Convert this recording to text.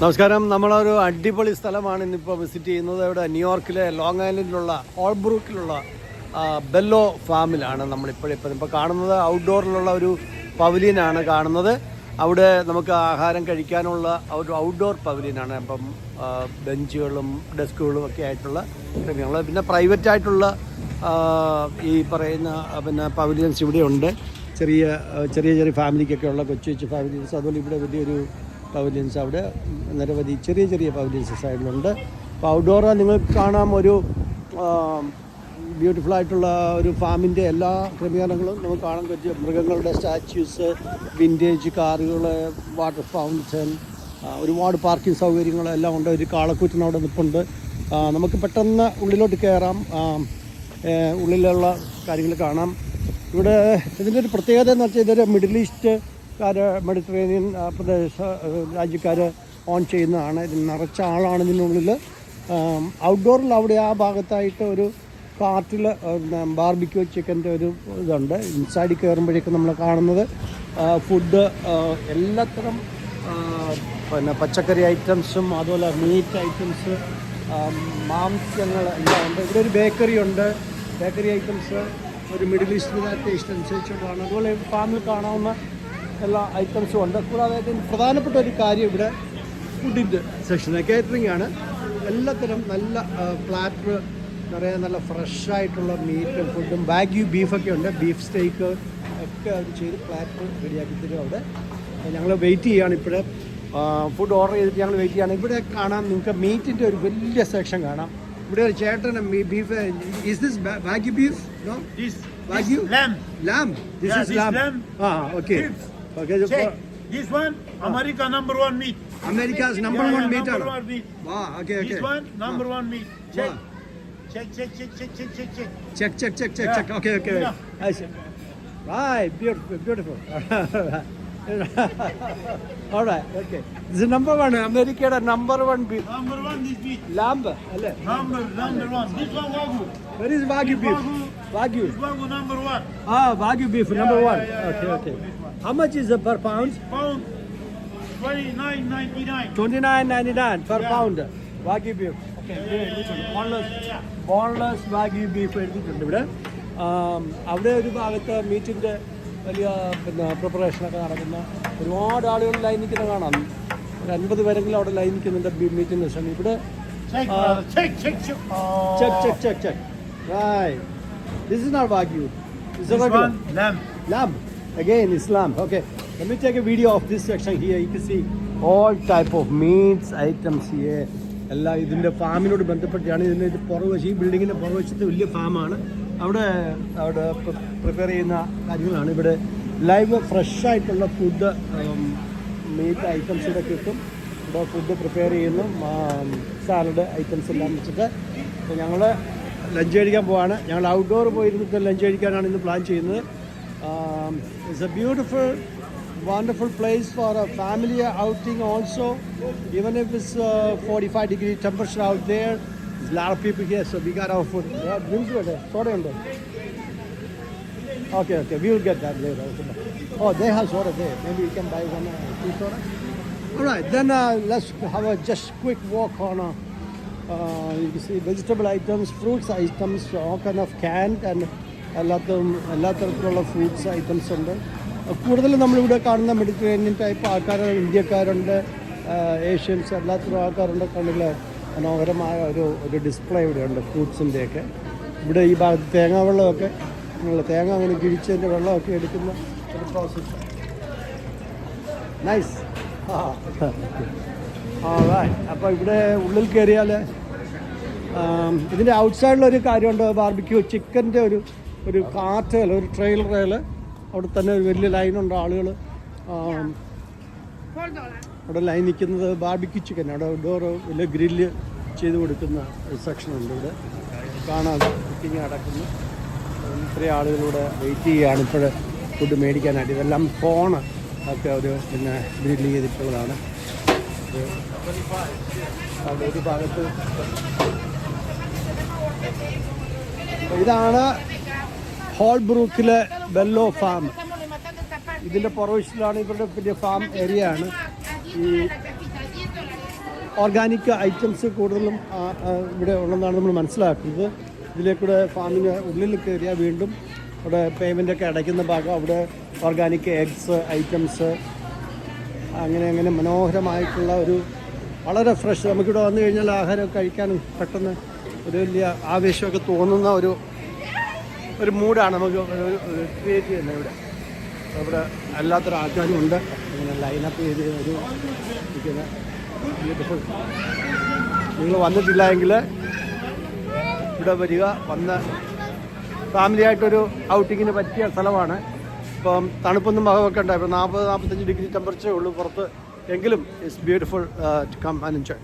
നമസ്കാരം. നമ്മളൊരു അടിപൊളി സ്ഥലമാണ് ഇന്നിപ്പോൾ വിസിറ്റ് ചെയ്യുന്നത്. ഇവിടെ ന്യൂയോർക്കിലെ ലോങ് ഐലൻഡിലുള്ള ഹോൾബ്രൂക്കിലുള്ള ബെല്ലോ ഫാമിലാണ് നമ്മളിപ്പോൾ കാണുന്നത്. ഔട്ട്ഡോറിലുള്ള ഒരു പവലിയനാണ് കാണുന്നത്. അവിടെ നമുക്ക് ആഹാരം കഴിക്കാനുള്ള ഒരു ഔട്ട്ഡോർ പവലിയനാണ്. അപ്പം ബെഞ്ചുകളും ഡെസ്കുകളും ഒക്കെ ആയിട്ടുള്ള ക്രമീകരണങ്ങൾ, പിന്നെ പ്രൈവറ്റായിട്ടുള്ള ഈ പറയുന്ന പവലിയൻസ് ഇവിടെയുണ്ട്. ചെറിയ ചെറിയ ഫാമിലിക്കൊക്കെ ഉള്ള കൊച്ചു പവലിയൻസ്. അതുപോലെ ഇവിടെ വലിയൊരു പവലിയൻസ്, അവിടെ നിരവധി ചെറിയ പവലിയൻസ് സൈഡിലുണ്ട്. അപ്പോൾ ഔട്ട്ഡോർ നിങ്ങൾക്ക് കാണാം. ഒരു ബ്യൂട്ടിഫുള്ളായിട്ടുള്ള ഒരു ഫാമിൻ്റെ എല്ലാ ക്രമീകരണങ്ങളും നമുക്ക് കാണാൻ പറ്റും. മൃഗങ്ങളുടെ സ്റ്റാച്യൂസ്, വിൻറ്റേജ് കാറുകൾ, വാട്ടർ ഫൗണ്ടൻ, ഒരുപാട് പാർക്കിംഗ് സൗകര്യങ്ങളെല്ലാം ഉണ്ട്. ഒരു കാളക്കൂറ്റൻ അവിടെ നിൽപ്പുണ്ട്. നമുക്ക് പെട്ടെന്ന് ഉള്ളിലോട്ട് കയറാം, ഉള്ളിലുള്ള കാര്യങ്ങൾ കാണാം. ഇവിടെ ഇതിൻ്റെ ഒരു പ്രത്യേകത എന്ന് വെച്ചാൽ ഇതൊരു മിഡിൽ ഈസ്റ്റ് മെഡിറ്ററേനിയൻ പ്രദേശ രാജ്യക്കാർ ഓൺ ചെയ്യുന്നതാണ്. ഇതിന് നിറച്ച ആളാണ് ഇതിനുള്ളിൽ. ഔട്ട്ഡോറിൽ അവിടെ ആ ഭാഗത്തായിട്ട് ഒരു കാർട്ടിൽ ബാർബിക്യൂ ചിക്കൻ്റെ ഒരു ഇതുണ്ട്. ഇൻസൈഡിൽ കയറുമ്പോഴേക്കും നമ്മൾ കാണുന്നത് ഫുഡ്, എല്ലാത്തരം പച്ചക്കറി ഐറ്റംസും അതുപോലെ മീറ്റ് ഐറ്റംസ്, മാംസ്യങ്ങൾ എല്ലാം ഉണ്ട്. ഇവിടെ ഒരു ബേക്കറി ഉണ്ട്. ബേക്കറി ഐറ്റംസ് ഒരു മിഡിൽ ഈസ്റ്റ് ടേസ്റ്റ് അനുസരിച്ചുള്ളതാണ്. അതുപോലെ ഫാമിൽ കാണാവുന്ന എല്ലാ ഐറ്റംസും ഉണ്ട്. കൂടാതെ പ്രധാനപ്പെട്ട ഒരു കാര്യം ഇവിടെ ഫുഡിൻ്റെ സെക്ഷന് കേറ്ററിംഗ് ആണ്. എല്ലാത്തരം നല്ല പ്ലാറ്റർ നിറയെ നല്ല ഫ്രഷായിട്ടുള്ള മീറ്റും ഫുഡും, വാഗ്യൂ ബീഫൊക്കെ ഉണ്ട്. ബീഫ് സ്റ്റേക്ക് ഒക്കെ അവർ ചെയ്ത് പ്ലാറ്റർ റെഡിയാക്കി തരും അവിടെ. ഞങ്ങൾ വെയിറ്റ് ചെയ്യുകയാണ്. ഇപ്പോഴേ ഫുഡ് ഓർഡർ ചെയ്തിട്ട് ഞങ്ങൾ വെയിറ്റ് ചെയ്യുകയാണ്. ഇവിടെ കാണാം, നിങ്ങൾക്ക് മീറ്റിൻ്റെ ഒരു വലിയ സെക്ഷൻ കാണാം. ഇവിടെ ഒരു ചേട്ടൻ beef, is this wagyu beef? No, wagyu lamb. This is lamb. Okay. Okay, this one America number 1 meat. America's number one meat. Wow, okay. This one number 1 meat. Check. Check. Okay. I see. Right, beautiful. All right, okay. This is number one. America number one beef. Number 1 this meat. Lamb, alle. Number 1. This one wagyu. Where is wagyu beef? Wagyu. This wagyu number 1. Wagyu beef number 1. Okay. How much is it per pound? Pound 29.99. 29.99 per pound. Wagyu beef. Okay. Boneless wagyu beef എടുത്തിട്ടുണ്ട് ഇവിടെ. അവിടെ ഒരു ഭാഗത്ത് മീറ്റിൻ്റെ വലിയ പ്രിപ്പറേഷനൊക്കെ നടക്കുന്ന ഒരുപാട് ആളുകൾ line നിൽക്കുന്ന കാണാം. ഒരു 50 പേരെങ്കിലും അവിടെ ലൈൻ നിൽക്കുന്നുണ്ട് മീറ്റിംഗ് സെഷൻ. ഇവിടെ check. Right. This is not wagyu. This is one lamb. Again, Islam. Okay. Let me take a video of this section here. You can see all type of meats items here. എല്ലാം ഇതിൻ്റെ ഫാമിനോട് ബന്ധപ്പെട്ടാണ്. ഇത് പുറകുവശം, ഈ ബിൽഡിങ്ങിൻ്റെ പുറകുവശത്ത് വലിയ ഫാമാണ്. അവിടെ prepare ചെയ്യുന്ന കാര്യങ്ങളാണ്. ഇവിടെ ലൈവ് ഫ്രഷായിട്ടുള്ള ഫുഡ്, മീറ്റ് ഐറ്റംസ് ഇവിടെ കിട്ടും. ഇവിടെ ഫുഡ് പ്രിപ്പയർ ചെയ്യുന്നു, സാലഡ് ഐറ്റംസ് എല്ലാം വെച്ചിട്ട്. അപ്പോൾ ഞങ്ങൾ ലഞ്ച് കഴിക്കാൻ പോവാണ്. ഞങ്ങൾ ഔട്ട്ഡോർ പോയിരുന്നിട്ട് ലഞ്ച് കഴിക്കാനാണ് ഇന്ന് പ്ലാൻ ചെയ്യുന്നത്. It's a beautiful, wonderful place for a family outing also. Even if it's 45-degree temperature out there, there's a lot of people here, so we got our food. Yeah, drinks are there. Soda under. Okay. We will get that later. Oh, they have soda there. Maybe we can buy one tea soda. All right, then let's have a just quick walk on. You can see vegetable items, fruits items, all kind of canned and എല്ലാ തരത്തിലുള്ള fruits items ഉണ്ട്. കൂടുതലും നമ്മളിവിടെ കാണുന്ന Mediterranean type ആൾക്കാർ, ഇന്ത്യക്കാരുണ്ട്, Asians, എല്ലാത്തരം ആൾക്കാരുണ്ട്. കണ്ടില്ല, മനോഹരമായ ഒരു ഡിസ്പ്ലേ ഇവിടെ ഉണ്ട് ഫ്രൂട്ട്സിൻ്റെയൊക്കെ. ഇവിടെ ഈ ഭാഗത്ത് തേങ്ങ വെള്ളമൊക്കെ, തേങ്ങ അങ്ങനെ കിഴിച്ചതിൻ്റെ വെള്ളമൊക്കെ എടുക്കുന്ന ഒരു പ്രോസസ്സ്. നൈസ്. അപ്പോൾ ഇവിടെ ഉള്ളിൽ കയറിയാൽ ഇതിൻ്റെ ഔട്ട്സൈഡിലൊരു കാര്യമുണ്ട്. ബാർബിക്യൂ ചിക്കൻ്റെ ഒരു കാർട്ടേൽ, ഒരു ട്രെയിലറേൽ അവിടെ തന്നെ ഒരു വലിയ ലൈനുണ്ട്. ആളുകൾ അവിടെ ലൈൻ നിൽക്കുന്നത് ബാർബിക്യൂ ചിക്കൻ. അവിടെ ഔട്ട്ഡോർ വലിയ ഗ്രില്ല് ചെയ്ത് കൊടുക്കുന്ന ഒരു സെക്ഷനുണ്ട്. ഇവിടെ കാണാതെ കുക്കിങ് നടക്കുന്നു. ഇത്രയും ആളുകളിവിടെ വെയിറ്റ് ചെയ്യുകയാണ് ഇപ്പോൾ ഫുഡ് മേടിക്കാനായിട്ട്. ഇതെല്ലാം ഫോണ് ഒക്കെ പിന്നെ ഗ്രില്ല് ചെയ്തിട്ടുള്ളതാണ്. അവിടെ ഒരു ഭാഗത്ത് ഇതാണ് ഹോൾബ്രൂക്കിലെ ബെല്ലോ ഫാം. ഇതിൻ്റെ പുറവശത്തിലാണ് ഇവരുടെ വലിയ ഫാം ഏരിയ ആണ്. ഈ ഓർഗാനിക് ഐറ്റംസ് കൂടുതലും ഇവിടെ ഉള്ളതാണ് നമ്മൾ മനസ്സിലാക്കുന്നത്. ഇതിലേക്കൂടെ ഫാമിന് ഉള്ളിൽ കയറിയാൽ വീണ്ടും അവിടെ പേയ്മെൻ്റൊക്കെ അടയ്ക്കുന്ന ഭാഗം അവിടെ ഓർഗാനിക് എഗ്സ് ഐറ്റംസ് അങ്ങനെ മനോഹരമായിട്ടുള്ള ഒരു വളരെ ഫ്രഷ്, നമുക്കിവിടെ വന്നു കഴിഞ്ഞാൽ ആഹാരമൊക്കെ കഴിക്കാനും പെട്ടെന്ന് ഒരു വലിയ ആവേശമൊക്കെ തോന്നുന്ന ഒരു മൂഡാണ് നമുക്ക് ക്രിയേറ്റ് ചെയ്യുന്നത് ഇവിടെ. അവിടെ അല്ലാത്തൊരു ആൾക്കാരും ഉണ്ട് ഇങ്ങനെ ലൈനപ്പ് ചെയ്ത് ഒരു ഇരിക്കുന്ന ബ്യൂട്ടിഫുൾ. നിങ്ങൾ വന്നിട്ടില്ല എങ്കിൽ ഇവിടെ വരിക, വന്ന് ഫാമിലിയായിട്ടൊരു ഔട്ടിങ്ങിന് പറ്റിയ സ്ഥലമാണ്. ഇപ്പം തണുപ്പൊന്നും ഭാഗമൊക്കെ ഉണ്ടായി, ഇപ്പോൾ 40-45 ഡിഗ്രി ടെമ്പറേച്ചറേ ഉള്ളൂ പുറത്ത്, എങ്കിലും it's beautiful to come and enjoy.